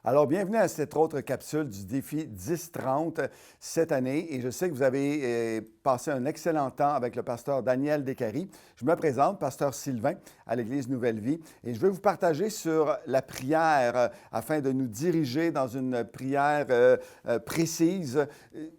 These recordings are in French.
Alors, bienvenue à cette autre capsule du défi 10-30 cette année. Et je sais que vous avez passé un excellent temps avec le pasteur Daniel Descaries. Je me présente, pasteur Sylvain, à l'Église Nouvelle Vie. Et je vais vous partager sur la prière afin de nous diriger dans une prière précise.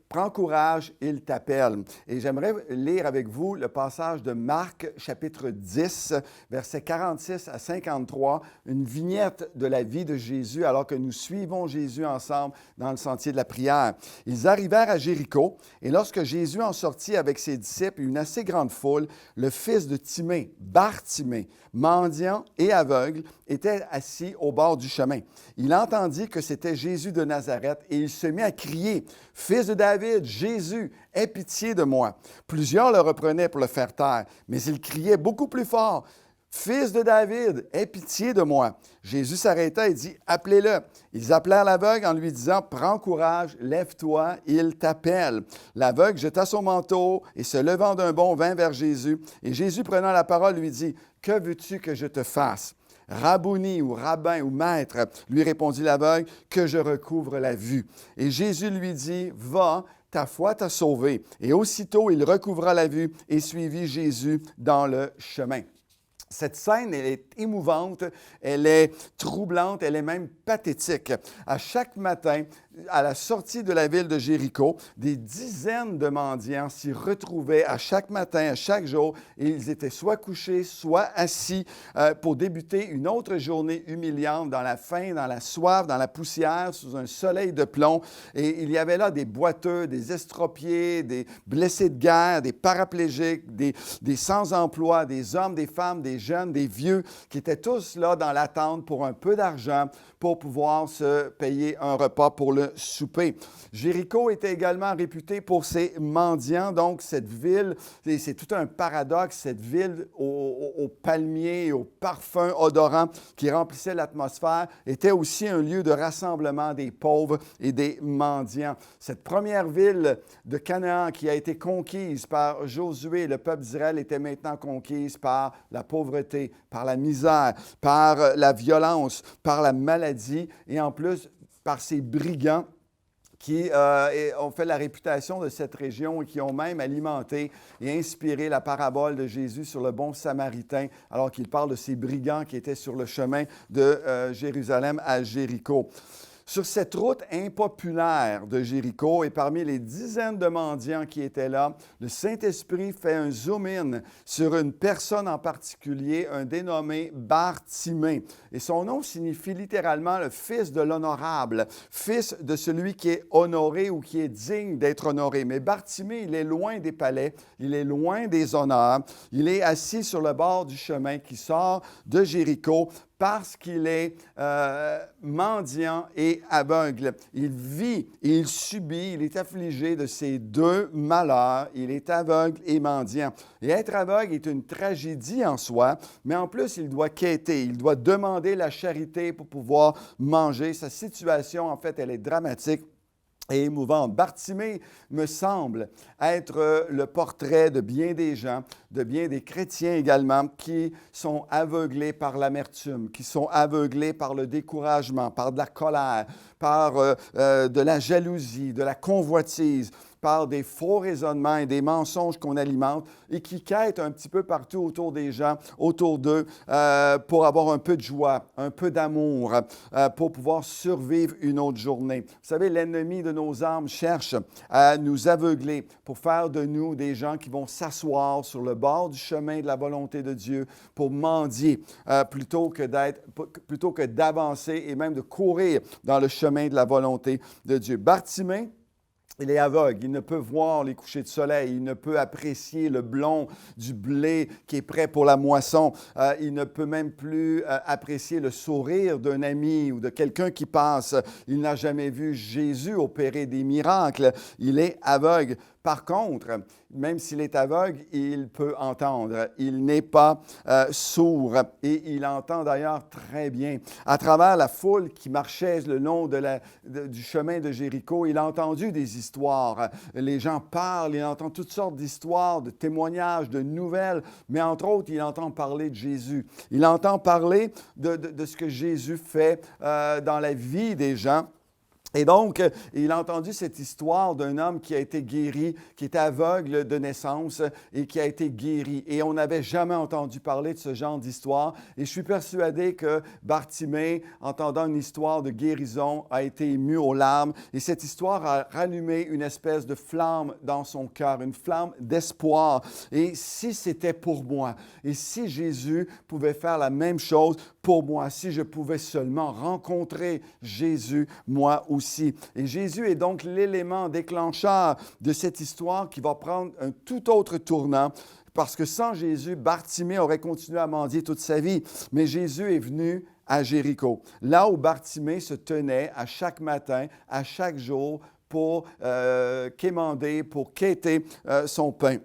Prends courage, il t'appelle. Et j'aimerais lire avec vous le passage de Marc, chapitre 10, versets 46 à 53, une vignette de la vie de Jésus alors que nous suivons Jésus ensemble dans le sentier de la prière. Ils arrivèrent à Jéricho, et lorsque Jésus en sortit avec ses disciples et une assez grande foule, le fils de Timée, Bartimée, mendiant et aveugle, était assis au bord du chemin. Il entendit que c'était Jésus de Nazareth et il se mit à crier, « Fils de David, Jésus, aie pitié de moi. » Plusieurs le reprenaient pour le faire taire, mais il criait beaucoup plus fort, « Fils de David, aie pitié de moi. » Jésus s'arrêta et dit, « Appelez-le. » Ils appelèrent l'aveugle en lui disant, « Prends courage, lève-toi, il t'appelle. » L'aveugle jeta son manteau et se levant d'un bond vint vers Jésus. Et Jésus prenant la parole lui dit, « Que veux-tu que je te fasse? » « Rabouni ou rabbin ou maître, lui répondit l'aveugle, que je recouvre la vue. Et Jésus lui dit, « Va, ta foi t'a sauvé. » Et aussitôt il recouvra la vue et suivit Jésus dans le chemin. Cette scène, elle est émouvante, elle est troublante, elle est même pathétique. À chaque matin, à la sortie de la ville de Jéricho, des dizaines de mendiants s'y retrouvaient à chaque matin, à chaque jour, et ils étaient soit couchés, soit assis pour débuter une autre journée humiliante dans la faim, dans la soif, dans la poussière, sous un soleil de plomb. Et il y avait là des boiteux, des estropiés, des blessés de guerre, des paraplégiques, des sans-emploi, des hommes, des femmes, des jeunes, des vieux, qui étaient tous là dans l'attente pour un peu d'argent pour pouvoir se payer un repas pour le souper. Jéricho était également réputé pour ses mendiants, donc cette ville, c'est tout un paradoxe, cette ville aux palmiers et aux parfums odorants qui remplissaient l'atmosphère était aussi un lieu de rassemblement des pauvres et des mendiants. Cette première ville de Canaan qui a été conquise par Josué, le peuple d'Israël était maintenant conquise par la pauvreté, par la misère, par la violence, par la maladie et en plus par ces brigands qui ont fait la réputation de cette région et qui ont même alimenté et inspiré la parabole de Jésus sur le bon Samaritain, alors qu'il parle de ces brigands qui étaient sur le chemin de Jérusalem à Jéricho. Sur cette route impopulaire de Jéricho et parmi les dizaines de mendiants qui étaient là, le Saint-Esprit fait un zoom-in sur une personne en particulier, un dénommé Bartimée. Et son nom signifie littéralement le fils de l'honorable, fils de celui qui est honoré ou qui est digne d'être honoré. Mais Bartimée, il est loin des palais, il est loin des honneurs, il est assis sur le bord du chemin qui sort de Jéricho parce qu'il est mendiant et aveugle. Il vit et il subit, il est affligé de ces deux malheurs. Il est aveugle et mendiant. Et être aveugle est une tragédie en soi, mais en plus, il doit quêter, il doit demander la charité pour pouvoir manger. Sa situation, en fait, elle est dramatique et émouvante. Bartimée me semble être le portrait de bien des gens, de bien des chrétiens également, qui sont aveuglés par l'amertume, qui sont aveuglés par le découragement, par de la colère, par de la jalousie, de la convoitise, par des faux raisonnements et des mensonges qu'on alimente et qui quêtent un petit peu partout autour des gens, autour d'eux, pour avoir un peu de joie, un peu d'amour, pour pouvoir survivre une autre journée. Vous savez, l'ennemi de nos âmes cherche à nous aveugler pour faire de nous des gens qui vont s'asseoir sur le bord du chemin de la volonté de Dieu pour mendier plutôt que d'avancer et même de courir dans le chemin de la volonté de Dieu. Bartimée, il est aveugle, il ne peut voir les couchers de soleil, il ne peut apprécier le blond du blé qui est prêt pour la moisson, il ne peut même plus apprécier le sourire d'un ami ou de quelqu'un qui passe. Il n'a jamais vu Jésus opérer des miracles, il est aveugle. Par contre, même s'il est aveugle, il peut entendre. Il n'est pas sourd et il entend d'ailleurs très bien. À travers la foule qui marchait le long du chemin de Jéricho, il a entendu des histoires. Les gens parlent, il entend toutes sortes d'histoires, de témoignages, de nouvelles, mais entre autres, il entend parler de Jésus. Il entend parler de ce que Jésus fait dans la vie des gens. Et donc, il a entendu cette histoire d'un homme qui a été guéri, qui était aveugle de naissance et qui a été guéri. Et on n'avait jamais entendu parler de ce genre d'histoire. Et je suis persuadé que Bartimée, entendant une histoire de guérison, a été ému aux larmes. Et cette histoire a rallumé une espèce de flamme dans son cœur, une flamme d'espoir. Et si c'était pour moi, et si Jésus pouvait faire la même chose pour moi, si je pouvais seulement rencontrer Jésus, moi aussi. Et Jésus est donc l'élément déclencheur de cette histoire qui va prendre un tout autre tournant, parce que sans Jésus, Bartimée aurait continué à mendier toute sa vie. Mais Jésus est venu à Jéricho, là où Bartimée se tenait à chaque matin, à chaque jour, pour quémander, pour quêter son pain.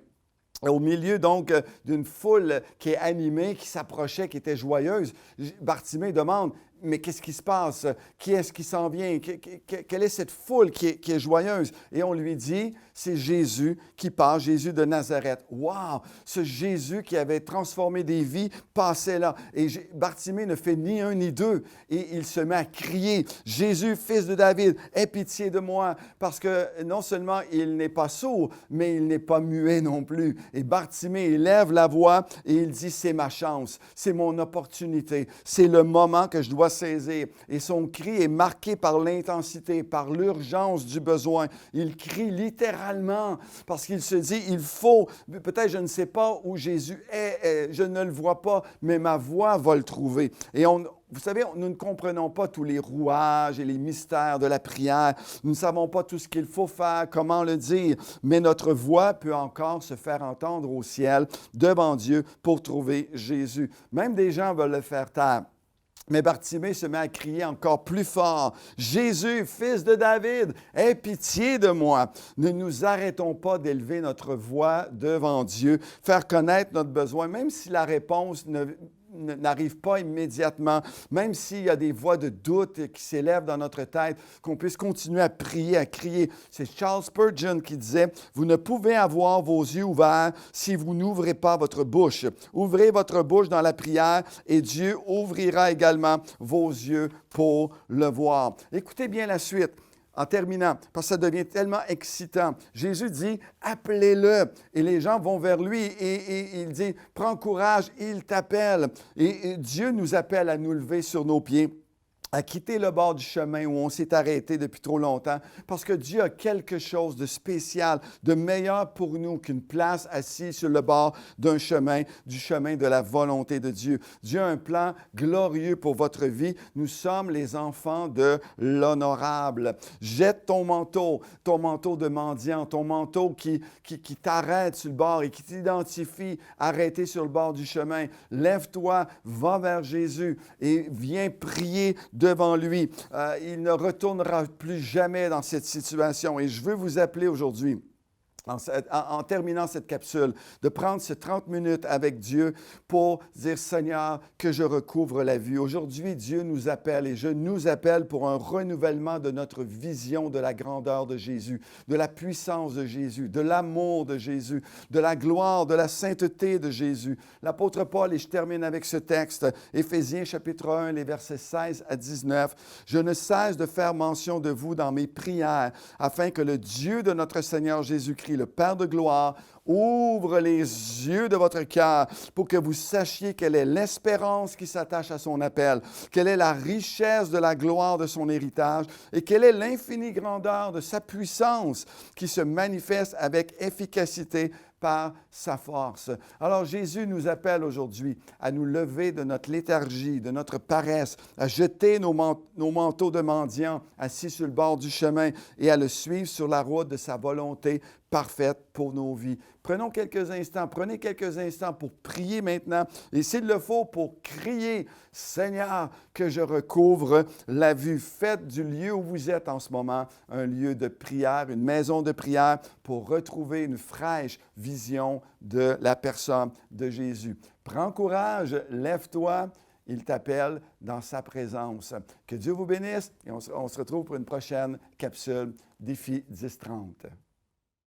Au milieu donc d'une foule qui est animée, qui s'approchait, qui était joyeuse, Bartimée demande: mais qu'est-ce qui se passe? Qui est-ce qui s'en vient? Quelle est cette foule qui est joyeuse? Et on lui dit, c'est Jésus qui passe, Jésus de Nazareth. Wow! Ce Jésus qui avait transformé des vies passait là. Et Bartimée ne fait ni un ni deux. Et il se met à crier, Jésus, fils de David, aie pitié de moi. Parce que non seulement il n'est pas sourd, mais il n'est pas muet non plus. Et Bartimée élève la voix et il dit, c'est ma chance, c'est mon opportunité, c'est le moment que je dois saisir. Et son cri est marqué par l'intensité, par l'urgence du besoin. Il crie littéralement parce qu'il se dit, il faut, peut-être je ne sais pas où Jésus est, je ne le vois pas, mais ma voix va le trouver. Et vous savez, nous ne comprenons pas tous les rouages et les mystères de la prière. Nous ne savons pas tout ce qu'il faut faire, comment le dire, mais notre voix peut encore se faire entendre au ciel devant Dieu pour trouver Jésus. Même des gens veulent le faire taire. Mais Bartimée se met à crier encore plus fort, « Jésus, fils de David, aie pitié de moi! » Ne nous arrêtons pas d'élever notre voix devant Dieu, faire connaître notre besoin, même si la réponse n'arrive pas immédiatement, même s'il y a des voix de doute qui s'élèvent dans notre tête, qu'on puisse continuer à prier, à crier. C'est Charles Spurgeon qui disait, « Vous ne pouvez avoir vos yeux ouverts si vous n'ouvrez pas votre bouche. Ouvrez votre bouche dans la prière et Dieu ouvrira également vos yeux pour le voir. » Écoutez bien la suite. En terminant, parce que ça devient tellement excitant. Jésus dit, appelez-le. Et les gens vont vers lui et il dit, prends courage, il t'appelle. Et Dieu nous appelle à nous lever sur nos pieds, à quitter le bord du chemin où on s'est arrêté depuis trop longtemps, parce que Dieu a quelque chose de spécial, de meilleur pour nous qu'une place assise sur le bord d'un chemin, du chemin de la volonté de Dieu. Dieu a un plan glorieux pour votre vie. Nous sommes les enfants de l'honorable. Jette ton manteau de mendiant, ton manteau qui t'arrête sur le bord et qui t'identifie arrêté sur le bord du chemin. Lève-toi, va vers Jésus et viens prier devant lui. Il ne retournera plus jamais dans cette situation. Et je veux vous appeler aujourd'hui, en terminant cette capsule, de prendre ces 30 minutes avec Dieu pour dire, Seigneur, que je recouvre la vue. Aujourd'hui, Dieu nous appelle et je nous appelle pour un renouvellement de notre vision de la grandeur de Jésus, de la puissance de Jésus, de l'amour de Jésus, de la gloire, de la sainteté de Jésus. L'apôtre Paul, et je termine avec ce texte, Éphésiens chapitre 1, les versets 16 à 19, « Je ne cesse de faire mention de vous dans mes prières, afin que le Dieu de notre Seigneur Jésus-Christ, le Père de gloire, ouvre les yeux de votre cœur pour que vous sachiez quelle est l'espérance qui s'attache à son appel, quelle est la richesse de la gloire de son héritage et quelle est l'infinie grandeur de sa puissance qui se manifeste avec efficacité par sa force. » Alors Jésus nous appelle aujourd'hui à nous lever de notre léthargie, de notre paresse, à jeter nos manteaux de mendiants assis sur le bord du chemin et à le suivre sur la route de sa volonté parfaite pour nos vies. Prenez quelques instants pour prier maintenant. Et s'il le faut, pour crier, Seigneur, que je recouvre la vue. Faites du lieu où vous êtes en ce moment un lieu de prière, une maison de prière pour retrouver une fraîche vision de la personne de Jésus. Prends courage, lève-toi. Il t'appelle dans sa présence. Que Dieu vous bénisse et on se retrouve pour une prochaine capsule Défi 10-30.